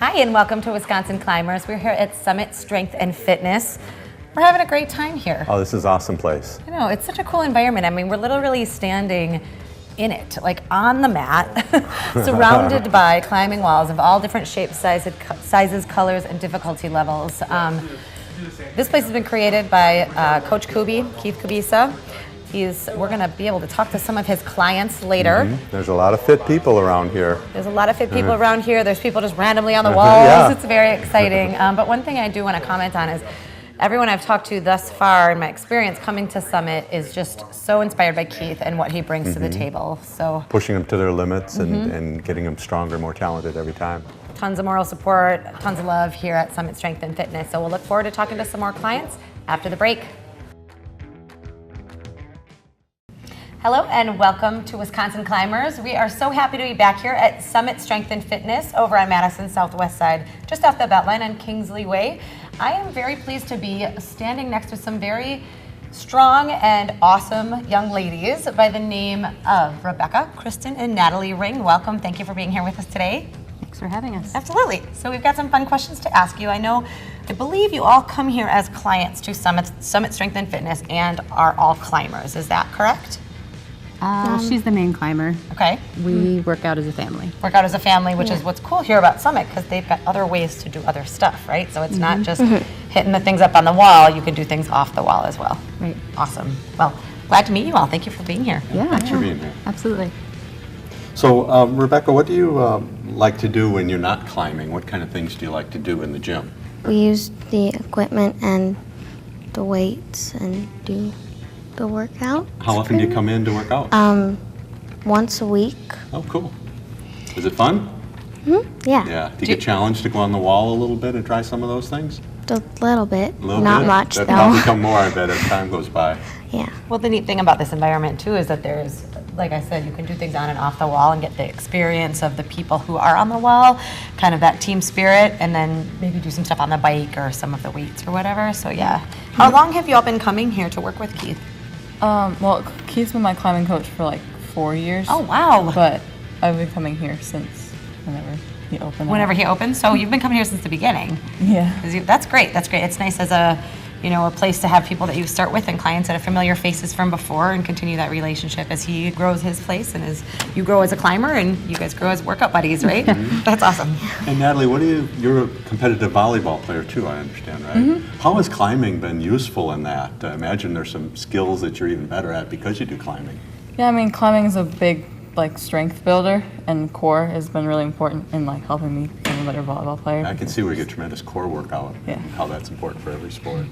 Hi, and welcome to Wisconsin Climbers. We're here at Summit Strength and Fitness. We're having a great time here. Oh, this is an awesome place. I know, it's such a cool environment. I mean, we're literally standing in it, like on the mat, surrounded by climbing walls of all different shapes, sizes, colors, and difficulty levels. This place has been created by Coach Kubi, Keith Kubisa. We're going to be able to talk to some of his clients later. There's a lot of fit people around here. There's a lot of fit people around here. There's people just randomly on the walls. Yeah. It's very exciting. But one thing I do want to comment on is everyone I've talked to thus far in my experience coming to Summit is just so inspired by Keith and what he brings to the table. So pushing them to their limits and getting them stronger, more talented every time. Tons of moral support, tons of love here at Summit Strength and Fitness. So we'll look forward to talking to some more clients after the break. Hello and welcome to Wisconsin Climbers. We are so happy to be back here at Summit Strength and Fitness over on Madison's Southwest side, just off the Beltline on Kingsley Way. I am very pleased to be standing next to some very strong and awesome young ladies by the name of Rebecca, Kristen, and Natalie Ring. Welcome. Thank you for being here with us today. Thanks for having us. Absolutely. So we've got some fun questions to ask you. I believe you all come here as clients to Summit Strength and Fitness and are all climbers. Is that correct? She's the main climber. Okay. We work out as a family. Work out as a family, which is what's cool here about Summit, because they've got other ways to do other stuff, right? So it's not just hitting the things up on the wall. You can do things off the wall as well. Right. Awesome. Well, glad to meet you all. Thank you for being here. Yeah. Thanks for being here. Absolutely. So, Rebecca, what do you like to do when you're not climbing? What kind of things do you like to do in the gym? We use the equipment and the weights and do the workout. How often do you come in to work out? Once a week. Oh, cool. Is it fun? Yeah. Yeah. Do you get challenged to go on the wall a little bit and try some of those things? A little bit. A little Not bit? much That'd though. probably become more, I bet, as time goes by. Yeah. Well, the neat thing about this environment, too, is that there's, like I said, you can do things on and off the wall and get the experience of the people who are on the wall, kind of that team spirit, and then maybe do some stuff on the bike or some of the weights or whatever. So, yeah. How long have you all been coming here to work with Keith? Well, Keith's been my climbing coach for like 4 years. Oh, wow. But I've been coming here since whenever he opened. Whenever he opened? So you've been coming here since the beginning. Yeah. That's great. That's great. It's nice as a place to have people that you start with and clients that are familiar faces from before and continue that relationship as he grows his place and as you grow as a climber and you guys grow as workout buddies, right? That's awesome. And Natalie, you're a competitive volleyball player too, I understand, right? How has climbing been useful in that? I imagine there's some skills that you're even better at because you do climbing. Yeah, I mean, climbing is a big strength builder, and core has been really important in helping me become a better volleyball player. I can see where you get tremendous core workout. Yeah. How that's important for every sport.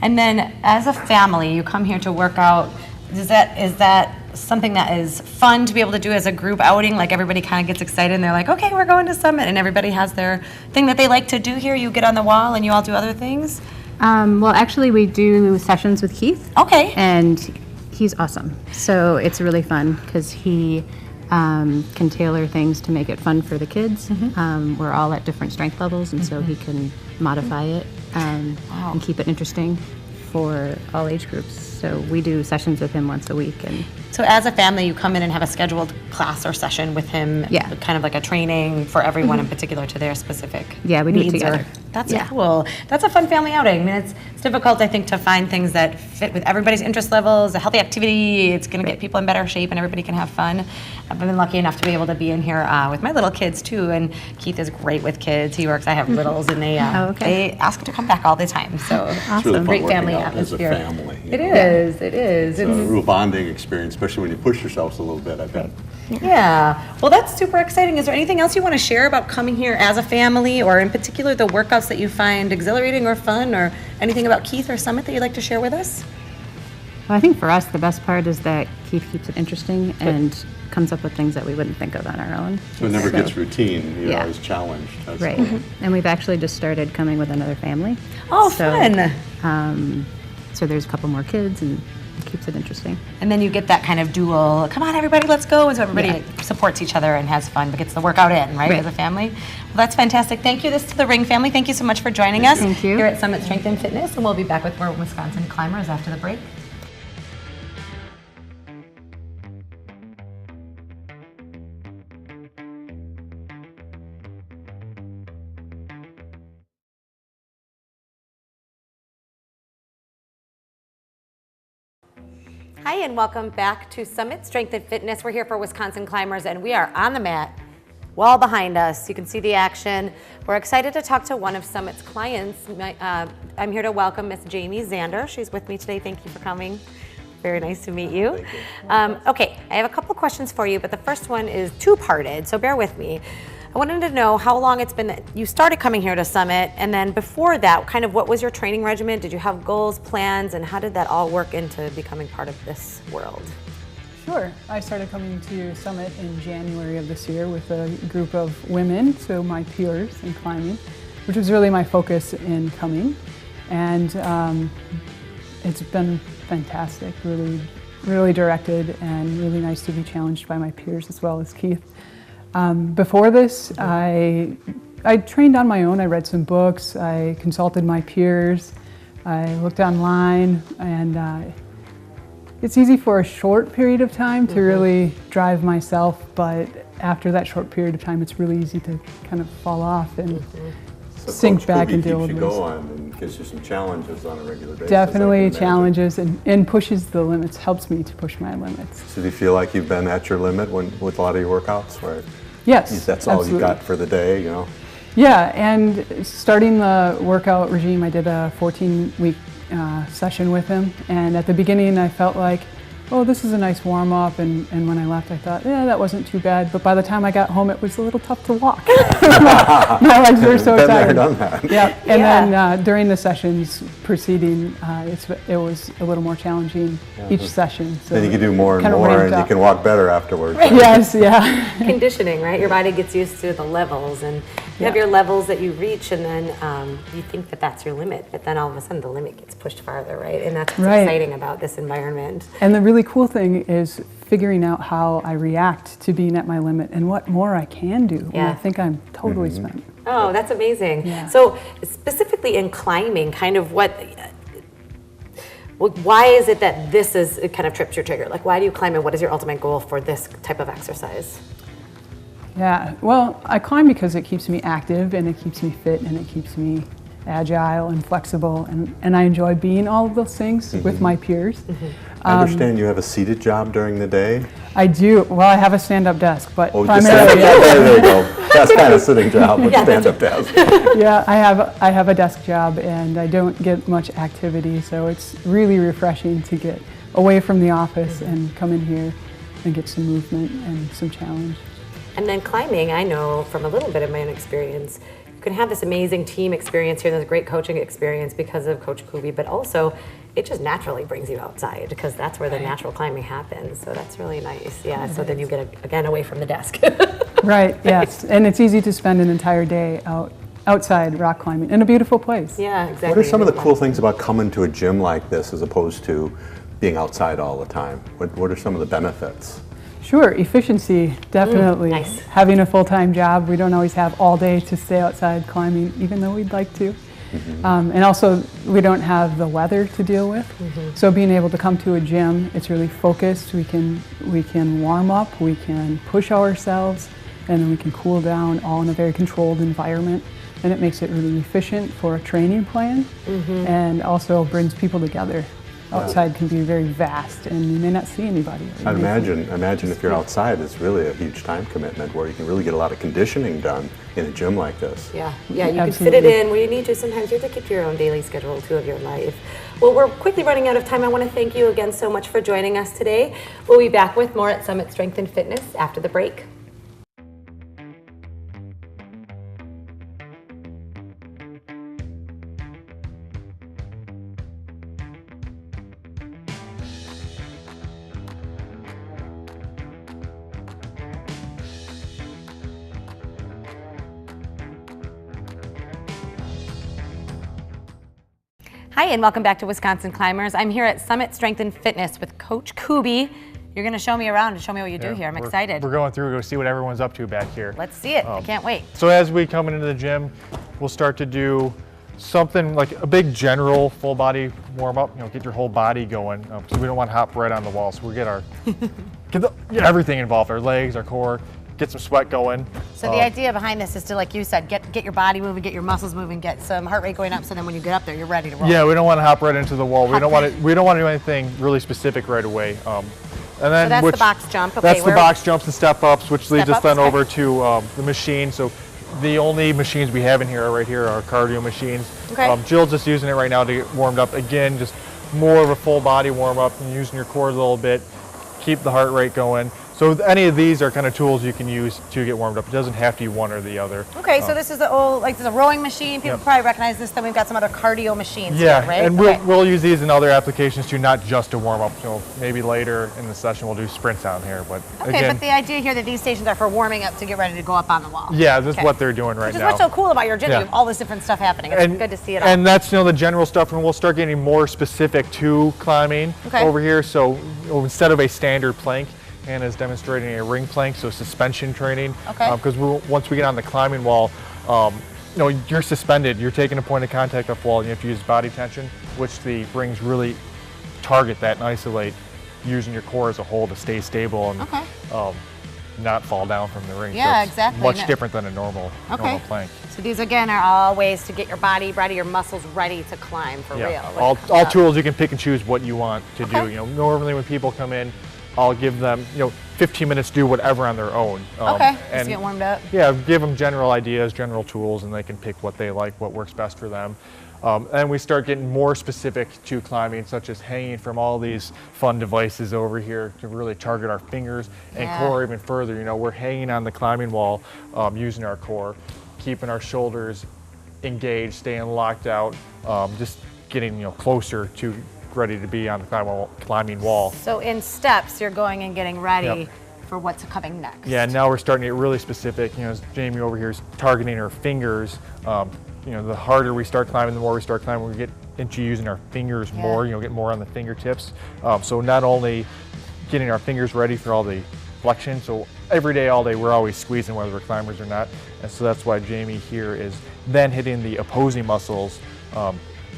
And then as a family, you come here to work out. Is that something that is fun to be able to do as a group outing? Like everybody kind of gets excited and they're like, okay, we're going to Summit, and everybody has their thing that they like to do here. You get on the wall and you all do other things? Well, actually, we do sessions with Keith. Okay. And he's awesome. So it's really fun because he can tailor things to make it fun for the kids. We're all at different strength levels, and so he can modify it and keep it interesting for all age groups. So we do sessions with him once a week. And So as a family, you come in and have a scheduled class or session with him, kind of like a training for everyone in particular to their specific Yeah, we do it needs together. That's cool. That's a fun family outing. I mean, it's difficult, I think, to find things that fit with everybody's interest levels, a healthy activity. It's going to get people in better shape and everybody can have fun. I've been lucky enough to be able to be in here with my little kids too, and Keith is great with kids. I have littles, and they ask to come back all the time. So It's really fun great working family out atmosphere. as a family. It is. It's a real bonding experience, especially when you push yourselves a little bit, I bet. Yeah. Well, that's super exciting. Is there anything else you want to share about coming here as a family, or in particular the workouts that you find exhilarating or fun, or anything about Keith or Summit that you'd like to share with us? well, I think for us, the best part is that Keith keeps it interesting and comes up with things that we wouldn't think of on our own. So it never gets routine, you're Yeah. always challenged. That's Right. cool. And we've actually just started coming with another family. Oh, So, fun. So there's a couple more kids, and it keeps it interesting. And then you get that kind of dual, come on, everybody, let's go. And so everybody supports each other and has fun, but gets the workout in, right, Right. as a family. Well, that's fantastic. Thank you. This to the Ring family. Thank you so much for joining us Thank you. here at Summit Strength and Fitness. And we'll be back with more Wisconsin climbers after the break. Hi, and welcome back to Summit Strength and Fitness. We're here for Wisconsin Climbers, and we are on the mat, wall behind us. You can see the action. We're excited to talk to one of Summit's clients. I'm here to welcome Miss Jamie Zander. She's with me today. Thank you for coming. Very nice to meet you. Thank you. Okay, I have a couple questions for you, but the first one is two-parted, so bear with me. I wanted to know how long it's been that you started coming here to Summit, and then before that, kind of what was your training regimen? Did you have goals, plans, and how did that all work into becoming part of this world? Sure. I started coming to Summit in January of this year with a group of women, so my peers in climbing, which was really my focus in coming. And it's been fantastic, really directed, and really nice to be challenged by my peers as well as Keith. Before this, I trained on my own. I read some books, I consulted my peers, I looked online, and it's easy for a short period of time to really drive myself, but after that short period of time, it's really easy to kind of fall off and sink Coach back Kubi into keeps old you ways. going and gives you some challenges on a regular basis. Definitely I can imagine. challenges and pushes the limits, helps me to push my limits. So do you feel like you've been at your limit with a lot of your workouts, where Yes, that's all absolutely. you got for the day, you know? Yeah, and starting the workout regime, I did a 14-week session with him, and at the beginning I felt like, oh, this is a nice warm-up, and when I left I thought, yeah, that wasn't too bad, but by the time I got home it was a little tough to walk. My legs were so Been there, tired. done that. Yeah, and then during the sessions preceding, it was a little more challenging each session. So Then you can do more and kind of more, ramped and you up. can walk better afterwards. Yes, yeah. Conditioning, right? Your body gets used to the levels, and you have your levels that you reach, and then you think that that's your limit, but then all of a sudden the limit gets pushed farther, right? And that's what's Right. exciting about this environment. And the really cool thing is figuring out how I react to being at my limit and what more I can do when I Yeah. think I'm totally spent. Oh, that's amazing. Yeah. So specifically in climbing, kind of why is it that this is it kind of trips your trigger? Like, why do you climb, and what is your ultimate goal for this type of exercise? Yeah, well, I climb because it keeps me active and it keeps me fit and it keeps me agile and flexible, and I enjoy being all of those things with my peers. I understand you have a seated job during the day. I do. Well, I have a stand-up desk, but Oh, just primarily, there you go. That's kind of sitting job, but stand-up desk. yeah, I have a desk job and I don't get much activity, so it's really refreshing to get away from the office and come in here and get some movement and some challenge. And then climbing, I know from a little bit of my own experience, you can have this amazing team experience here, this great coaching experience because of Coach Kubi, but also it just naturally brings you outside because that's where the natural climbing happens. So that's really nice. Yeah, so then you get, again, away from the desk. Right, yes, and it's easy to spend an entire day outside rock climbing in a beautiful place. Yeah, exactly. What are some of the cool things about coming to a gym like this as opposed to being outside all the time? What are some of the benefits? Sure, efficiency, definitely. nice. Having a full-time job, we don't always have all day to stay outside climbing, even though we'd like to. And also, we don't have the weather to deal with. So being able to come to a gym, it's really focused. We can warm up, we can push ourselves, and then we can cool down all in a very controlled environment. And it makes it really efficient for a training plan, and also brings people together. Outside can be very vast, and you may not see anybody. I imagine if you're outside, it's really a huge time commitment where you can really get a lot of conditioning done in a gym like this. Yeah, you can fit it Absolutely. in where you need to. Sometimes you have to keep your own daily schedule too of your life. Well, we're quickly running out of time. I want to thank you again so much for joining us today. We'll be back with more at Summit Strength and Fitness after the break. Hi, and welcome back to Wisconsin Climbers. I'm here at Summit Strength and Fitness with Coach Kubi. You're going to show me around and show me what you do here. I'm excited. We're going through to go see what everyone's up to back here. Let's see it. I can't wait. So as we come into the gym, we'll start to do something like a big general full body warm up. Get your whole body going because we don't want to hop right on the wall. So we get everything involved: our legs, our core, get some sweat going. So the idea behind this is to, like you said, get your body moving, get your muscles moving, get some heart rate going up, so then when you get up there, you're ready to roll. Yeah, we don't want to hop right into the wall. We don't want to do anything really specific right away. And then So that's the box jump. Okay, that's the box jumps and step ups, which leads us then over to the machine. So the only machines we have in here right here are cardio machines. Okay. Jill's just using it right now to get warmed up. Again, just more of a full body warm up and using your core a little bit, keep the heart rate going. So any of these are kind of tools you can use to get warmed up. It doesn't have to be one or the other. Okay, so this is the old, like this is a rowing machine. People probably recognize this. Then we've got some other cardio machines Yeah, here, right? and we'll use these in other applications too, not just to warm up. So maybe later in the session we'll do sprints down here. But Okay, again, but the idea here that these stations are for warming up to get ready to go up on the wall. yeah, this is what they're doing right Which is now. what's so cool about your gym. Yeah. You have all this different stuff happening. It's good to see it all. And that's the general stuff, and we'll start getting more specific to climbing over here. So instead of a standard plank, Hannah's demonstrating a ring plank, so suspension training. Okay. Because once we get on the climbing wall, you're suspended. You're taking a point of contact off the wall, and you have to use body tension, which the rings really target that and isolate, using your core as a whole to stay stable and not fall down from the ring. Yeah, so it's exactly. much different than a normal plank. So these again are all ways to get your body ready, your muscles ready to climb for real. All tools you can pick and choose what you want to do. Normally when people come in, I'll give them 15 minutes to do whatever on their own. Just to get warmed up. Yeah, give them general ideas, general tools, and they can pick what they like, what works best for them. And we start getting more specific to climbing, such as hanging from all these fun devices over here to really target our fingers and core even further. We're hanging on the climbing wall using our core, keeping our shoulders engaged, staying locked out, just getting closer to ready to be on the climbing wall. So in steps, you're going and getting ready for what's coming next. Yeah, now we're starting to get really specific. As Jamie over here is targeting her fingers. The harder we start climbing, the more we start climbing, we get into using our fingers more, get more on the fingertips. So not only getting our fingers ready for all the flexion, so every day, all day, we're always squeezing whether we're climbers or not. And so that's why Jamie here is then hitting the opposing muscles,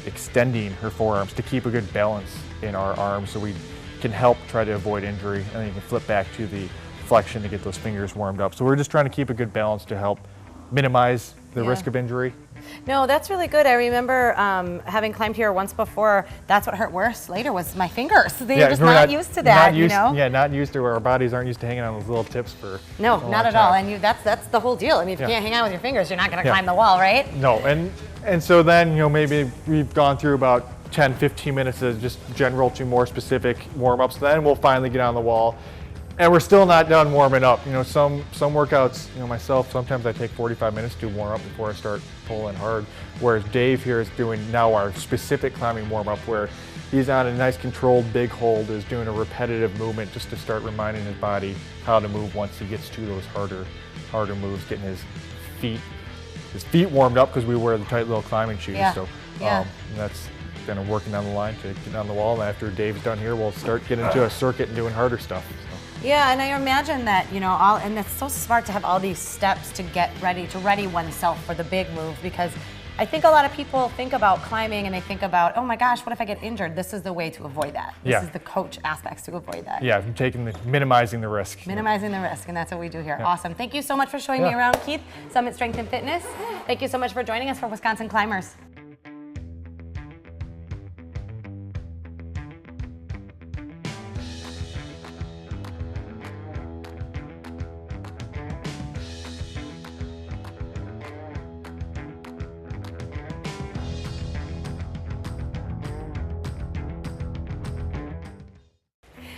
extending her forearms to keep a good balance in our arms so we can help try to avoid injury, and then you can flip back to the flexion to get those fingers warmed up. So we're just trying to keep a good balance to help minimize the risk of injury. No, that's really good. I remember having climbed here once before. That's what hurt worse later was my fingers. They're just not used to that, Yeah, not used to, our bodies aren't used to hanging on those little tips for No, not at all. And that's the whole deal. I mean, if you can't hang out with your fingers, you're not going to climb the wall, right? No, and so then, maybe we've gone through about 10, 15 minutes of just general to more specific warm-ups. Then we'll finally get on the wall. And we're still not done warming up. Some workouts, myself, sometimes I take 45 minutes to warm up before I start pulling hard. Whereas Dave here is doing now our specific climbing warm up where he's on a nice controlled big hold, is doing a repetitive movement just to start reminding his body how to move once he gets to those harder moves, getting his feet warmed up because we wear the tight little climbing shoes. So that's kind of working down the line to get on the wall. And after Dave's done here, we'll start getting into a circuit and doing harder stuff. Yeah, and I imagine that, and it's so smart to have all these steps to get ready, to ready oneself for the big move, because I think a lot of people think about climbing and they think about, oh my gosh, what if I get injured? This is the way to avoid that. This is the coach aspects to avoid that. Yeah, minimizing the risk. Minimizing the risk, and that's what we do here. Yeah. Awesome. Thank you so much for showing me around, Keith, Summit Strength and Fitness. Thank you so much for joining us for Wisconsin Climbers.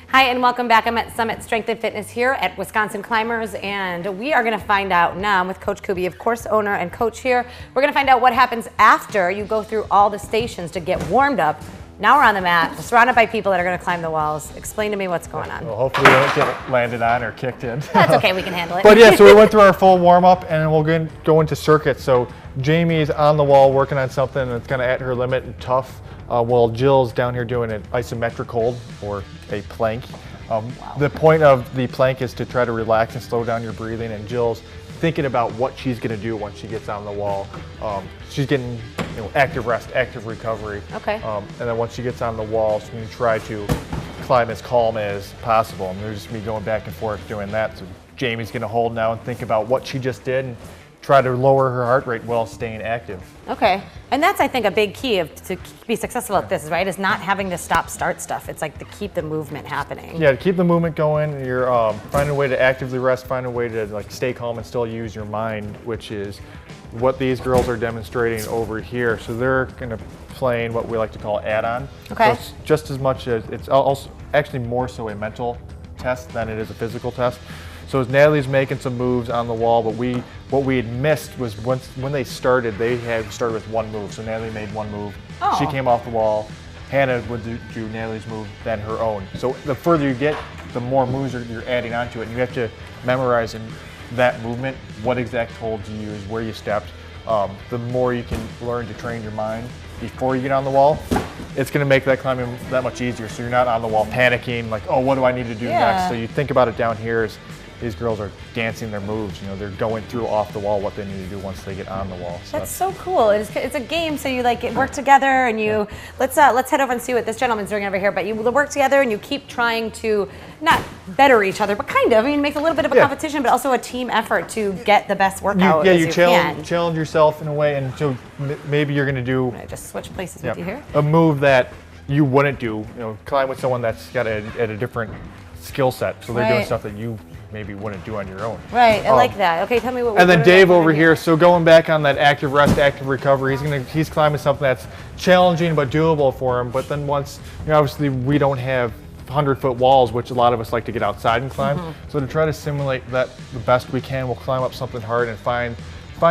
Hi, and welcome back. I'm at Summit Strength and Fitness here at Wisconsin Climbers, and we are going to find out now, I'm with Coach Kuby, of course, owner and coach here. We're going to find out what happens after you go through all the stations to get warmed up. Now we're on the mat, surrounded by people that are going to climb the walls. Explain to me what's going on. Well, hopefully we don't get landed on or kicked in. That's okay, we can handle it. But yeah, so we went through our full warm up, and we'll go into circuits. So Jamie's on the wall working on something that's kind of at her limit and tough. While Jill's down here doing an isometric hold or a plank. The point of the plank is to try to relax and slow down your breathing, and Jill's thinking about what she's going to do once she gets on the wall. She's getting active rest, active recovery. Okay. And then once she gets on the wall, she's going to try to climb as calm as possible. And they're just me going back and forth doing that. So Jamie's going to hold now and think about what she just did and try to lower her heart rate while staying active. Okay, and that's I think a big key to be successful at this, right? Is not having to stop-start stuff. It's like to keep the movement happening. Yeah, to keep the movement going, you're finding a way to actively rest, find a way to like stay calm and still use your mind, which is what these girls are demonstrating over here. So they're going to playing what we like to call add-on. Okay. So it's just as much as it's also actually more so a mental test than it is a physical test. So as Natalie's making some moves on the wall, but what we had missed was when they started, they had started with one move. So Natalie made one move. Oh. She came off the wall. Hannah would do Natalie's move, then her own. So the further you get, the more moves you're adding onto it. And you have to memorize in that movement what exact hold you use, where you stepped. The more you can learn to train your mind before you get on the wall, it's going to make that climbing that much easier. So you're not on the wall panicking, like, oh, what do I need to do next? So you think about it down here as these girls are dancing their moves. You know, they're going through off the wall what they need to do once they get on the wall. So that's so cool. It's a game, so you like work together, and you let's head over and see what this gentleman's doing over here. But you work together, and you keep trying to not better each other, but kind of. I mean, make a little bit of a competition, but also a team effort to get the best workout. You challenge yourself in a way, and so maybe you're going to do. I just switch places with you here. A move that you wouldn't do. You know, climb with someone that's got a different skill set, so they're doing stuff that you maybe wouldn't do on your own. Right, I like that. Okay, tell me what. And then Dave over here. So going back on that active rest, active recovery, he's climbing something that's challenging but doable for him. But then once, obviously we don't have 100-foot walls, which a lot of us like to get outside and climb. So to try to simulate that the best we can, we'll climb up something hard and find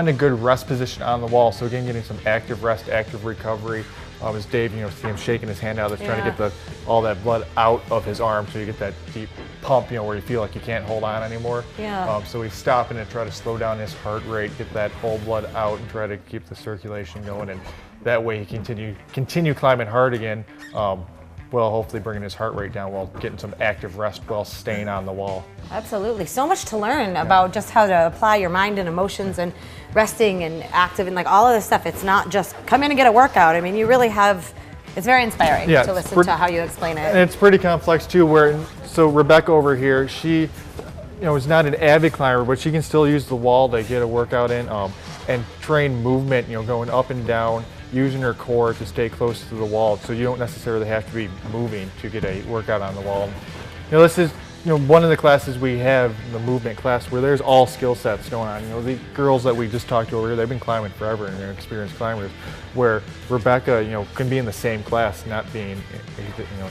a good rest position on the wall. So again, getting some active rest, active recovery. As Dave, see him shaking his hand out, that's trying to get all that blood out of his arm, so you get that deep pump, where you feel like you can't hold on anymore. Yeah. So he's stopping and try to slow down his heart rate, get that whole blood out, and try to keep the circulation going, and that way he continue climbing hard again. Hopefully bringing his heart rate down while getting some active rest while staying on the wall. Absolutely. So much to learn about just how to apply your mind and emotions and resting and active and like all of this stuff. It's not just come in and get a workout. I mean, you really have, it's very inspiring to listen to how you explain it. And it's pretty complex too, so Rebecca over here, she is not an avid climber, but she can still use the wall to get a workout in and train movement, going up and down, using her core to stay close to the wall, so you don't necessarily have to be moving to get a workout on the wall. This is one of the classes we have, the movement class, where there's all skill sets going on. The girls that we just talked to over here, they've been climbing forever and they're experienced climbers, where Rebecca can be in the same class, not being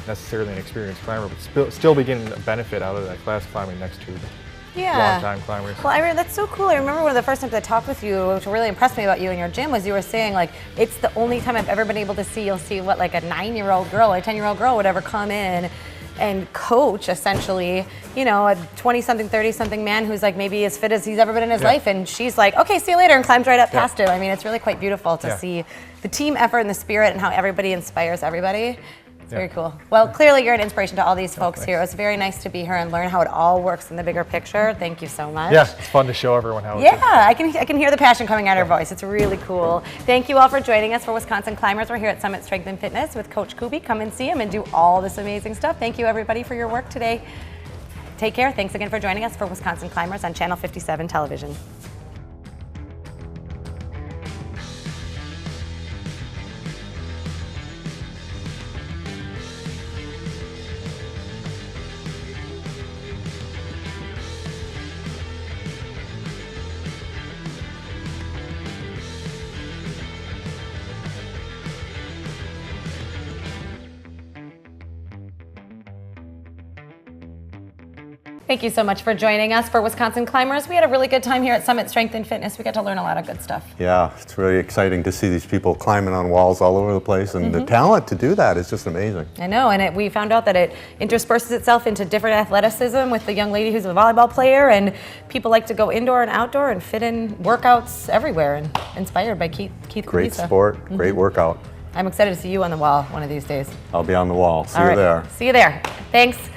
necessarily an experienced climber, but still be getting a benefit out of that class climbing next to long-time climbers. Well, that's so cool. I remember one of the first times I talked with you, which really impressed me about you in your gym, was you were saying like it's the only time I've ever been able to see. You'll see what like a 9-year-old girl, a 10-year-old girl would ever come in and coach essentially, a 20-something, 30-something man who's like maybe as fit as he's ever been in his life, and she's like, okay, see you later, and climbs right up past him. I mean, it's really quite beautiful to see the team effort and the spirit and how everybody inspires everybody. It's very cool. Well, clearly you're an inspiration to all these folks here. It was very nice to be here and learn how it all works in the bigger picture. Thank you so much. Yeah, it's fun to show everyone how it is. I can hear the passion coming out of her voice. It's really cool. Thank you all for joining us for Wisconsin Climbers. We're here at Summit Strength and Fitness with Coach Kuby. Come and see him and do all this amazing stuff. Thank you everybody for your work today. Take care. Thanks again for joining us for Wisconsin Climbers on Channel 57 Television. Thank you so much for joining us for Wisconsin Climbers. We had a really good time here at Summit Strength and Fitness. We got to learn a lot of good stuff. Yeah, it's really exciting to see these people climbing on walls all over the place, and the talent to do that is just amazing. I know, and we found out that it intersperses itself into different athleticism with the young lady who's a volleyball player, and people like to go indoor and outdoor and fit in workouts everywhere, and inspired by Keith Great Kulisa. sport, great workout. I'm excited to see you on the wall one of these days. I'll be on the wall. See you there. See you there. Thanks.